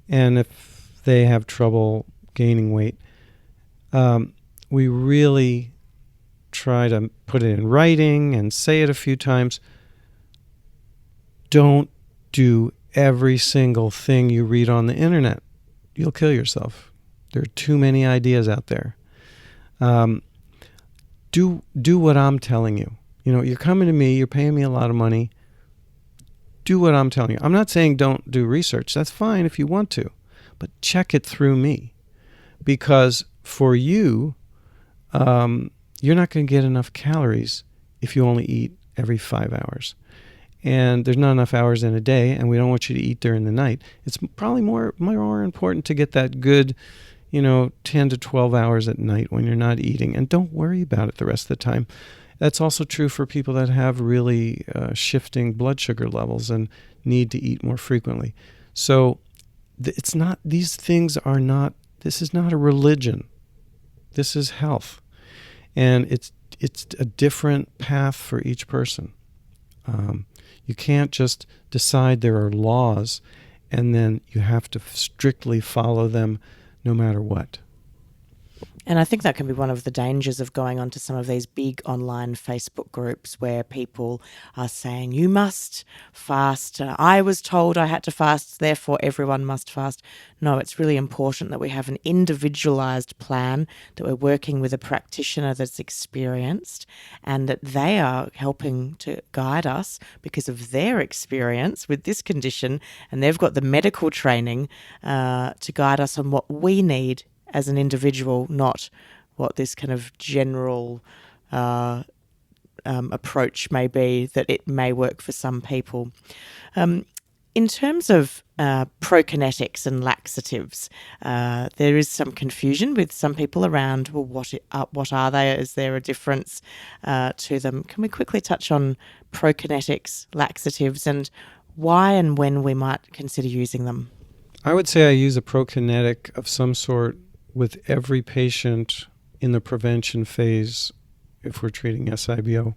and if they have trouble gaining weight, we really try to put it in writing and say it a few times. Don't do every single thing you read on the internet. You'll kill yourself. There are too many ideas out there. Do what I'm telling you. You're coming to me, you're paying me a lot of money. Do what I'm telling you. I'm not saying don't do research. That's fine if you want to, but check it through me. Because for you, you're not going to get enough calories if you only eat every 5 hours. And there's not enough hours in a day, and we don't want you to eat during the night. It's probably more important to get that good, 10 to 12 hours at night when you're not eating. And don't worry about it the rest of the time. That's also true for people that have really shifting blood sugar levels and need to eat more frequently. So this is not a religion. This is health. And it's a different path for each person. You can't just decide there are laws and then you have to strictly follow them no matter what. And I think that can be one of the dangers of going onto some of these big online Facebook groups where people are saying, you must fast. I was told I had to fast, therefore everyone must fast. No, it's really important that we have an individualized plan, that we're working with a practitioner that's experienced, and that they are helping to guide us because of their experience with this condition, and they've got the medical training to guide us on what we need as an individual, not what this kind of general approach may be, that it may work for some people. In terms of prokinetics and laxatives, there is some confusion with some people around, well, what are they? Is there a difference to them? Can we quickly touch on prokinetics, laxatives, and why and when we might consider using them? I would say I use a prokinetic of some sort with every patient in the prevention phase if we're treating SIBO.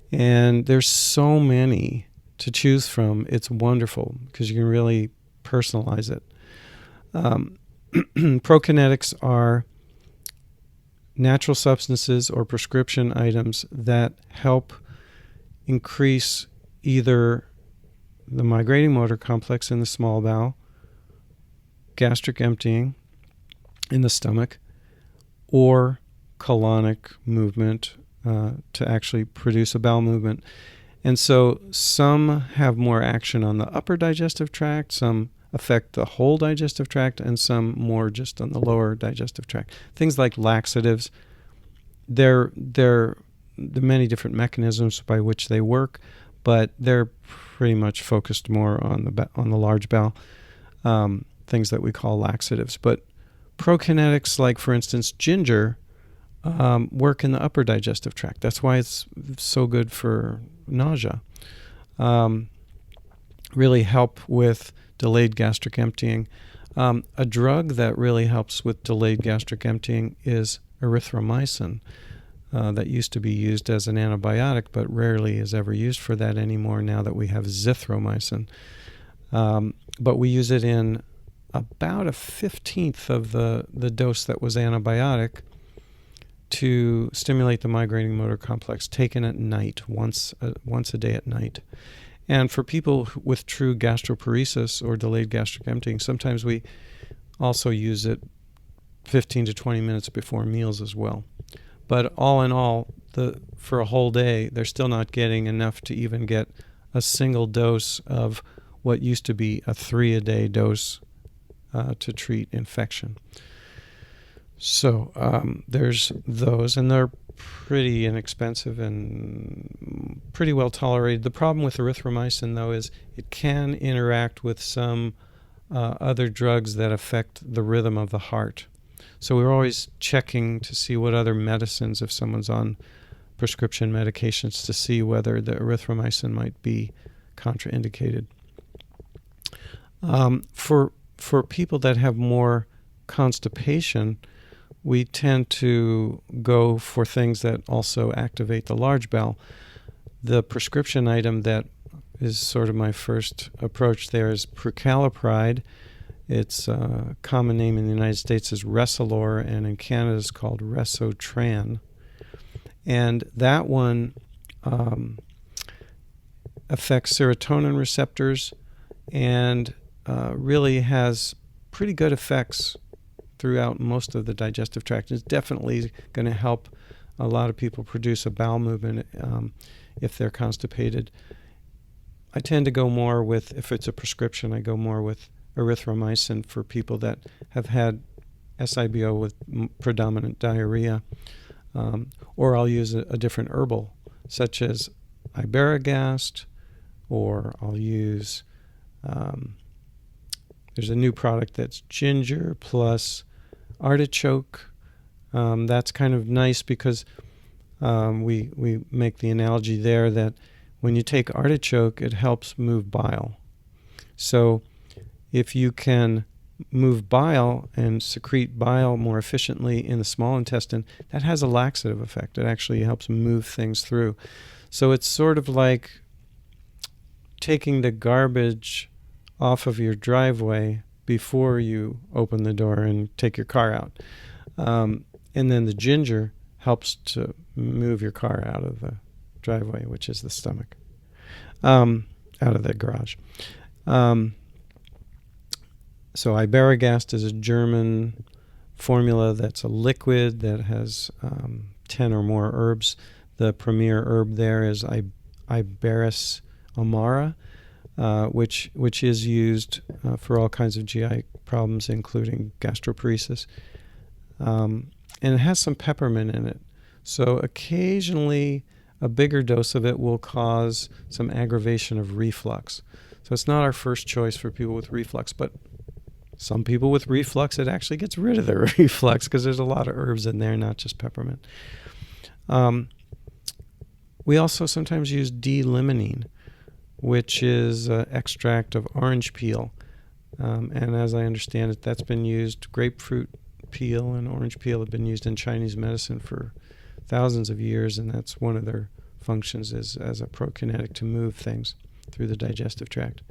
And there's so many to choose from. It's wonderful because you can really personalize it. Prokinetics are natural substances or prescription items that help increase either the migrating motor complex in the small bowel, gastric emptying in the stomach, or colonic movement to actually produce a bowel movement. And so some have more action on the upper digestive tract, some affect the whole digestive tract, and some more just on the lower digestive tract. Things like laxatives, there are many different mechanisms by which they work, but they're pretty much focused more on the large bowel, things that we call laxatives. But prokinetics, like for instance ginger, work in the upper digestive tract. That's why it's so good for nausea. Really help with delayed gastric emptying. A drug that really helps with delayed gastric emptying is erythromycin. That used to be used as an antibiotic, but rarely is ever used for that anymore now that we have zithromycin. But we use it in about 1/15 of the dose that was antibiotic to stimulate the migrating motor complex, taken at night, once a day at night. And for people with true gastroparesis or delayed gastric emptying, sometimes we also use it 15 to 20 minutes before meals as well. But all in all, for a whole day, they're still not getting enough to even get a single dose of what used to be a 3-a-day dose to treat infection. So there's those, and they're pretty inexpensive and pretty well tolerated. The problem with erythromycin, though, is it can interact with some other drugs that affect the rhythm of the heart. So we're always checking to see what other medicines, if someone's on prescription medications, to see whether the erythromycin might be contraindicated. For people that have more constipation, we tend to go for things that also activate the large bowel. The prescription item that is sort of my first approach there is Procalipride. Its common name in the United States is Resolor, and in Canada is called Resotran. And that one affects serotonin receptors and really has pretty good effects throughout most of the digestive tract. It's definitely going to help a lot of people produce a bowel movement if they're constipated. I tend to go more with, if it's a prescription, I go more with erythromycin for people that have had SIBO with predominant diarrhea. Or I'll use a different herbal, such as Iberogast, or I'll use, there's a new product that's ginger plus artichoke. That's kind of nice because we make the analogy there that when you take artichoke, it helps move bile. So if you can move bile and secrete bile more efficiently in the small intestine, that has a laxative effect. It actually helps move things through. So it's sort of like taking the garbage off of your driveway before you open the door and take your car out. And then the ginger helps to move your car out of the driveway, which is the stomach, out of the garage. So Iberogast is a German formula that's a liquid that has 10 or more herbs. The premier herb there is Iberis amara, which is used for all kinds of GI problems, including gastroparesis. And it has some peppermint in it. So occasionally a bigger dose of it will cause some aggravation of reflux. So it's not our first choice for people with reflux, but some people with reflux, it actually gets rid of their reflux because there's a lot of herbs in there, not just peppermint. We also sometimes use D-limonene, which is extract of orange peel. And as I understand it, that's been used, grapefruit peel and orange peel have been used in Chinese medicine for thousands of years, and that's one of their functions is as a prokinetic to move things through the digestive tract.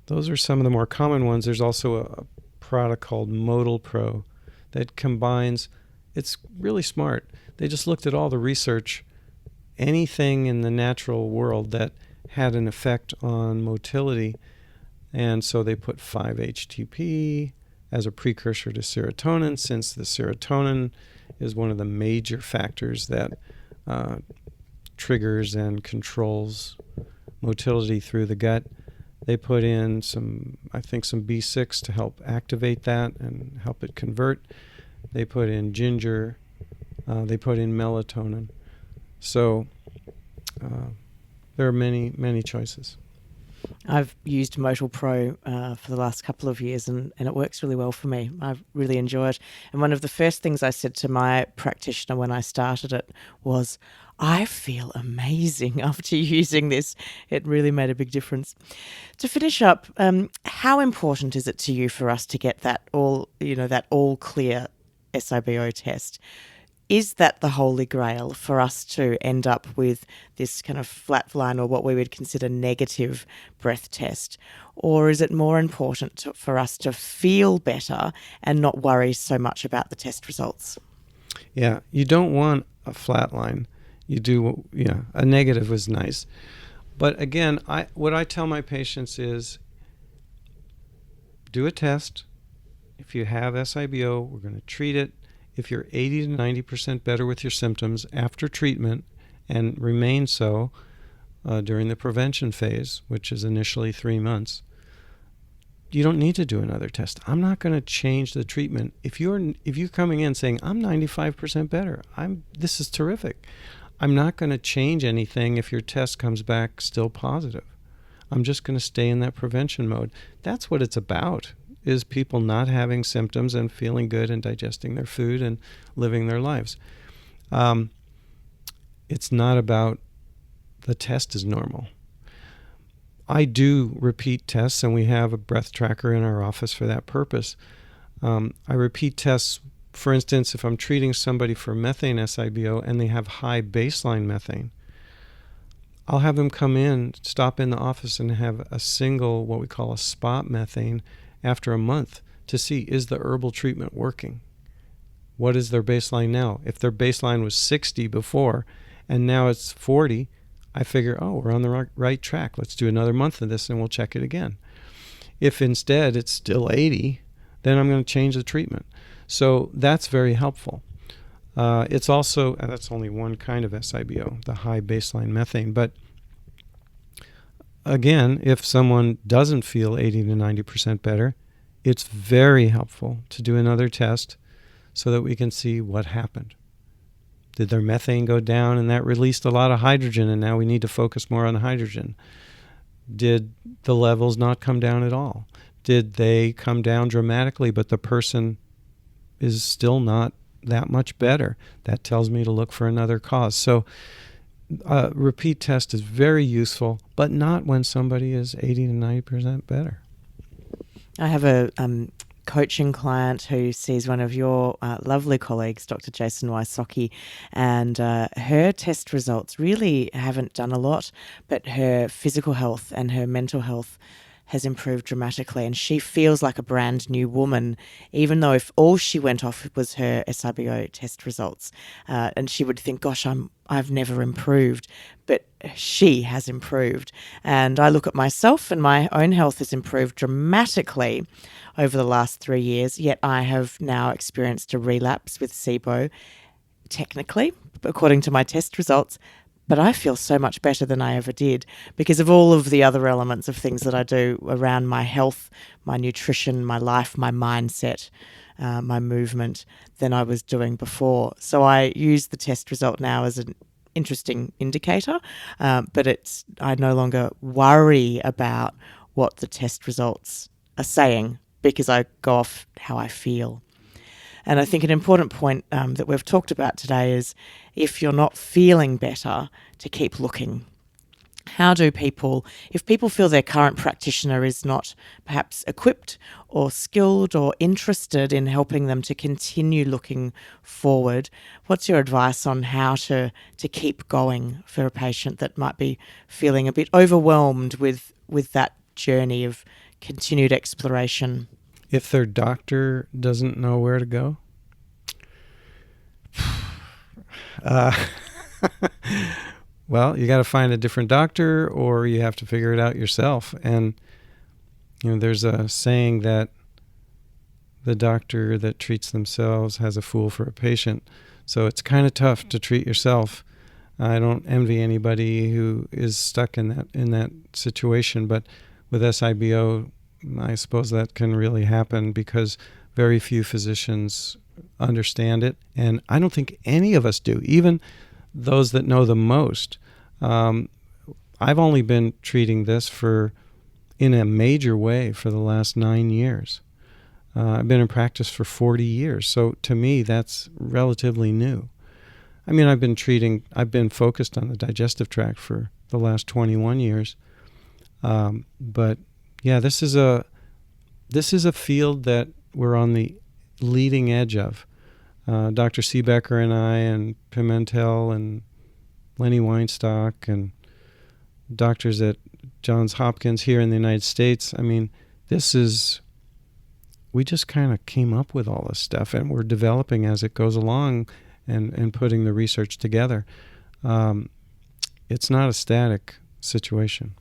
Those are some of the more common ones. There's also a product called Modal Pro that combines, it's really smart. They just looked at all the research, anything in the natural world that had an effect on motility, and so they put 5-HTP as a precursor to serotonin, since the serotonin is one of the major factors that triggers and controls motility through the gut. They put in some B6 to help activate that and help it convert. They put in ginger. They put in melatonin. So there are many, many choices. I've used Modal Pro for the last couple of years, and it works really well for me. I really enjoy it. And one of the first things I said to my practitioner when I started it was, I feel amazing after using this. It really made a big difference. To finish up, how important is it to you for us to get that all clear SIBO test? Is that the holy grail for us to end up with this kind of flatline or what we would consider negative breath test? Or is it more important for us to feel better and not worry so much about the test results? Yeah, you don't want a flat line. You do, a negative is nice. But again, what I tell my patients is do a test. If you have SIBO, we're going to treat it. If you're 80 to 90% better with your symptoms after treatment and remain so during the prevention phase, which is initially 3 months, you don't need to do another test. I'm not going to change the treatment. If you're coming in saying I'm 95% better, this is terrific, I'm not going to change anything if your test comes back still positive. I'm just going to stay in that prevention mode. That's what it's about, is people not having symptoms and feeling good and digesting their food and living their lives. It's not about the test is normal. I do repeat tests, and we have a breath tracker in our office for that purpose. I repeat tests, for instance, if I'm treating somebody for methane SIBO and they have high baseline methane, I'll have them come in, stop in the office, and have a single, what we call a spot methane, after a month to see, is the herbal treatment working? What is their baseline now? If their baseline was 60 before and now it's 40, I figure, we're on the right track. Let's do another month of this and we'll check it again. If instead it's still 80, then I'm going to change the treatment. So that's very helpful. It's also, that's only one kind of SIBO, the high baseline methane. But again, if someone doesn't feel 80 to 90% better, it's very helpful to do another test so that we can see what happened. Did their methane go down and that released a lot of hydrogen and now we need to focus more on the hydrogen? Did the levels not come down at all? Did they come down dramatically but the person is still not that much better? That tells me to look for another cause. So repeat test is very useful, but not when somebody is 80 to 90% better. I have a coaching client who sees one of your lovely colleagues, Dr. Jason Wysocki, and her test results really haven't done a lot, but her physical health and her mental health has improved dramatically, and she feels like a brand new woman, even though if all she went off was her SIBO test results, and she would think, gosh, I've never improved, but she has improved. And I look at myself and my own health has improved dramatically over the last 3 years, yet I have now experienced a relapse with SIBO, technically, according to my test results, but I feel so much better than I ever did because of all of the other elements of things that I do around my health, my nutrition, my life, my mindset, my movement than I was doing before. So I use the test result now as an interesting indicator, but I no longer worry about what the test results are saying because I go off how I feel. And I think an important point that we've talked about today is if you're not feeling better, to keep looking. How do people, if people feel their current practitioner is not perhaps equipped or skilled or interested in helping them to continue looking forward, what's your advice on how to keep going for a patient that might be feeling a bit overwhelmed with that journey of continued exploration? If their doctor doesn't know where to go? Well, you got to find a different doctor or you have to figure it out yourself. And, there's a saying that the doctor that treats themselves has a fool for a patient. So it's kind of tough to treat yourself. I don't envy anybody who is stuck in that situation, but with SIBO, I suppose that can really happen because very few physicians understand it. And I don't think any of us do, even those that know the most. I've only been treating this in a major way for the last 9 years. I've been in practice for 40 years. So to me, that's relatively new. I mean, I've been focused on the digestive tract for the last 21 years. But yeah, this is a field that we're on the leading edge of. Dr. Seebecker and I and Pimentel and Lenny Weinstock and doctors at Johns Hopkins here in the United States. I mean, we just kind of came up with all this stuff, and we're developing as it goes along and putting the research together. It's not a static situation.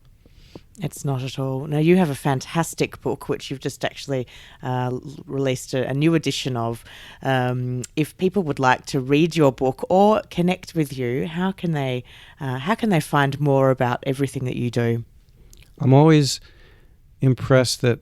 It's not at all. Now, you have a fantastic book, which you've just actually released a new edition of. If people would like to read your book or connect with you, how can they find more about everything that you do? I'm always impressed that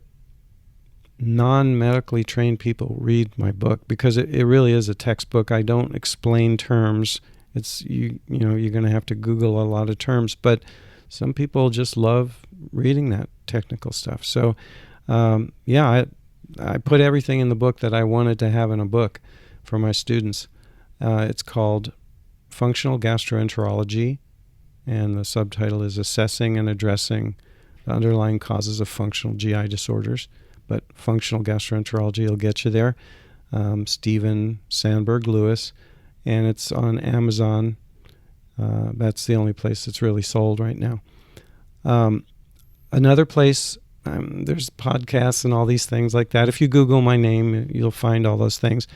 non-medically trained people read my book, because it really is a textbook. I don't explain terms. It's you're going to have to Google a lot of terms, but some people just love reading that technical stuff. So, I put everything in the book that I wanted to have in a book for my students. It's called Functional Gastroenterology, and the subtitle is Assessing and Addressing the Underlying Causes of Functional GI Disorders. But Functional Gastroenterology will get you there. Stephen Sandberg Lewis, and it's on Amazon. That's the only place it's really sold right now. Another place, there's podcasts and all these things like that. If you Google my name, you'll find all those things,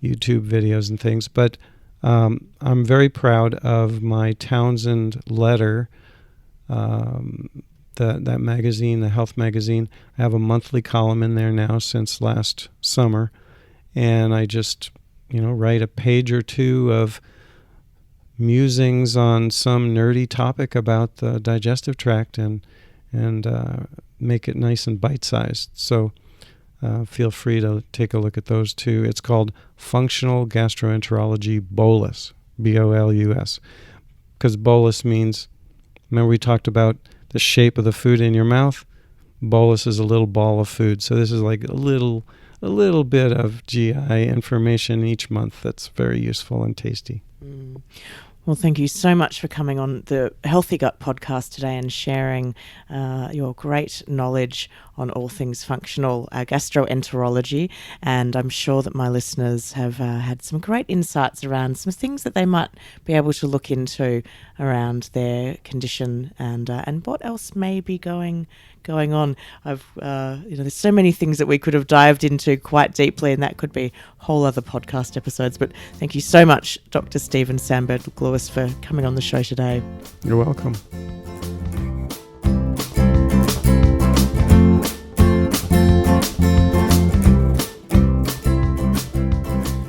YouTube videos and things. But I'm very proud of my Townsend letter, that magazine, the health magazine. I have a monthly column in there now since last summer, and I just, write a page or two of musings on some nerdy topic about the digestive tract and make it nice and bite-sized. So feel free to take a look at those too. It's called Functional Gastroenterology Bolus, B-O-L-U-S, because bolus means, remember we talked about the shape of the food in your mouth? Bolus is a little ball of food. So this is like a little bit of GI information each month that's very useful and tasty. Well, thank you so much for coming on the Healthy Gut podcast today and sharing your great knowledge on all things functional gastroenterology. And I'm sure that my listeners have had some great insights around some things that they might be able to look into around their condition and what else may be going on. There's so many things that we could have dived into quite deeply, and that could be whole other podcast episodes. But thank you so much, Dr. Stephen Sandberg Lewis, for coming on the show today. You're welcome.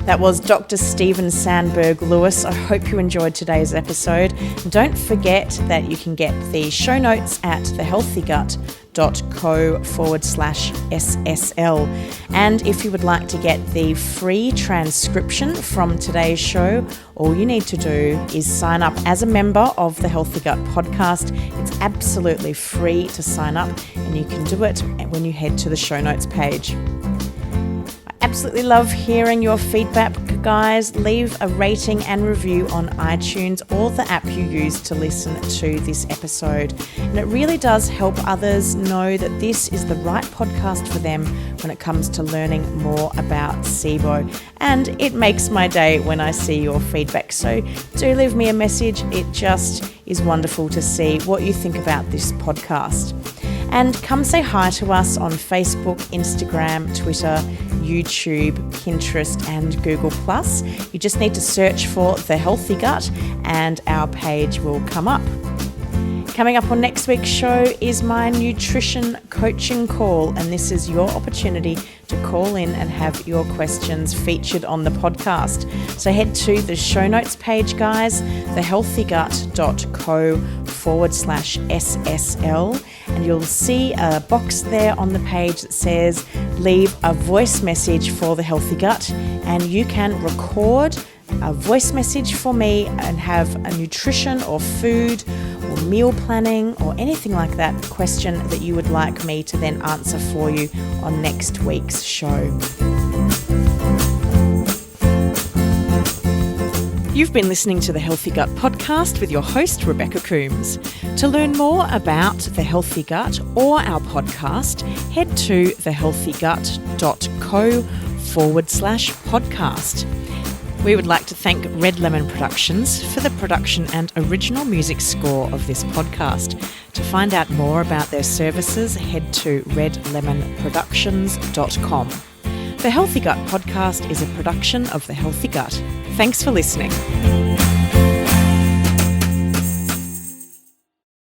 That was Dr. Stephen Sandberg Lewis. I hope you enjoyed today's episode. Don't forget that you can get the show notes at thehealthygut.co/SSL. And if you would like to get the free transcription from today's show, all you need to do is sign up as a member of the Healthy Gut podcast. It's absolutely free to sign up, and you can do it when you head to the show notes page. Absolutely love hearing your feedback, guys. Leave a rating and review on iTunes or the app you use to listen to this episode. And it really does help others know that this is the right podcast for them when it comes to learning more about SIBO. And it makes my day when I see your feedback. So do leave me a message. It just is wonderful to see what you think about this podcast. And come say hi to us on Facebook, Instagram, Twitter, YouTube, Pinterest, and Google+. You just need to search for The Healthy Gut and our page will come up. Coming up on next week's show is my nutrition coaching call, and this is your opportunity to call in and have your questions featured on the podcast. So head to the show notes page, guys, thehealthygut.co/SSL, and you'll see a box there on the page that says leave a voice message for The Healthy Gut, and you can record a voice message for me and have a nutrition or food or meal planning or anything like that question that you would like me to then answer for you on next week's show. You've been listening to the Healthy Gut podcast with your host, Rebecca Coombs. To learn more about The Healthy Gut or our podcast, head to thehealthygut.co/podcast. We would like to thank Red Lemon Productions for the production and original music score of this podcast. To find out more about their services, head to redlemonproductions.com. The Healthy Gut podcast is a production of The Healthy Gut. Thanks for listening.